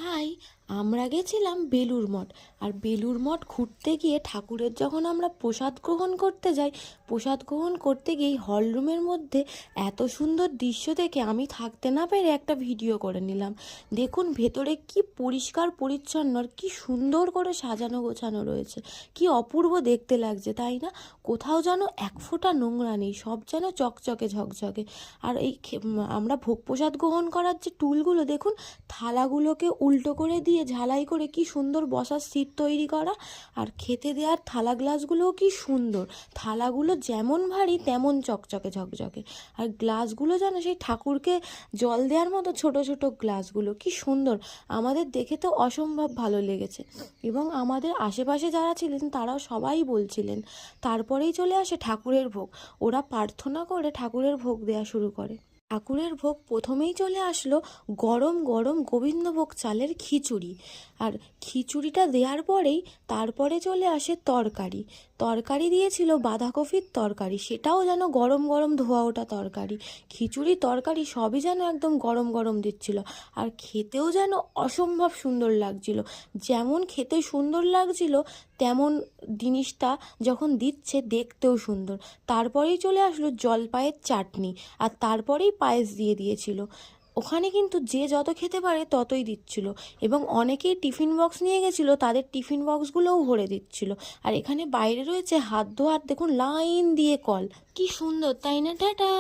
High, আমরা গেছিলাম বেলুড় মঠ। আর বেলুড় মঠ ঘুরতে গিয়ে ঠাকুরের যখন আমরা প্রসাদ গ্রহণ করতে যাই, প্রসাদ গ্রহণ করতে গিয়েই হলরুমের মধ্যে এত সুন্দর দৃশ্য দেখে আমি থাকতে না পেরে একটা ভিডিও করে নিলাম। দেখুন ভেতরে কি পরিষ্কার পরিচ্ছন্ন আর কি সুন্দর করে সাজানো গোছানো রয়েছে, কি অপূর্ব দেখতে লাগছে তাই না? কোথাও যেন এক ফোঁটা নোংরা নেই, সব যেন চকচকে ঝকঝকে। আর আমরা ভোগ প্রসাদ গ্রহণ করার যে টুলগুলো দেখুন, থালাগুলোকে উল্টো করে দিয়ে ঝালাই করে কি সুন্দর বসার সিট তৈরি করা। আর খেতে দেওয়ার থালা গ্লাসগুলোও কি সুন্দর, থালাগুলো যেমন ভারী তেমন চকচকে ঝকঝকে। আর গ্লাসগুলো যেন সেই ঠাকুরকে জল দেওয়ার মতো ছোট ছোট গ্লাসগুলো, কি সুন্দর। আমাদের দেখে তো অসম্ভব ভালো লেগেছে এবং আমাদের আশেপাশে যারা ছিলেন তারাও সবাই বলছিলেন। তারপরেই চলে আসে ঠাকুরের ভোগ। ওরা প্রার্থনা করে ঠাকুরের ভোগ দেওয়া শুরু করে। ঠাকুরের ভোগ প্রথমেই চলে আসলো গরম গরম গোবিন্দভোগ চালের খিচুড়ি। আর খিচুড়িটা দেওয়ার পরেই তারপরে চলে আসে তরকারি। তরকারি দিয়েছিল বাঁধাকপির তরকারি, সেটাও যেন গরম গরম ধোয়া ওঠা তরকারি। খিচুড়ি তরকারি সবই যেন একদম গরম গরম দিচ্ছিল। আর খেতেও যেন অসম্ভব সুন্দর লাগছিল। যেমন খেতে সুন্দর লাগছিল তেমন জিনিসটা যখন দিচ্ছে দেখতেও সুন্দর। তারপরেই চলে আসলো জলপাইয়ের চাটনি, আর তারপরেই পায়েস দিয়ে দিয়েছিল। ওখানে কিন্তু যে যত খেতে পারে ততই দিচ্ছিল এবং অনেকেই টিফিন বক্স নিয়ে গেছিলো, তাদের টিফিন বক্সগুলোও ভরে দিচ্ছিল। আর এখানে বাইরে রয়েছে হাত ধোয়ার দেখুন লাইন দিয়ে কল, কি সুন্দর তাই না? টাটা।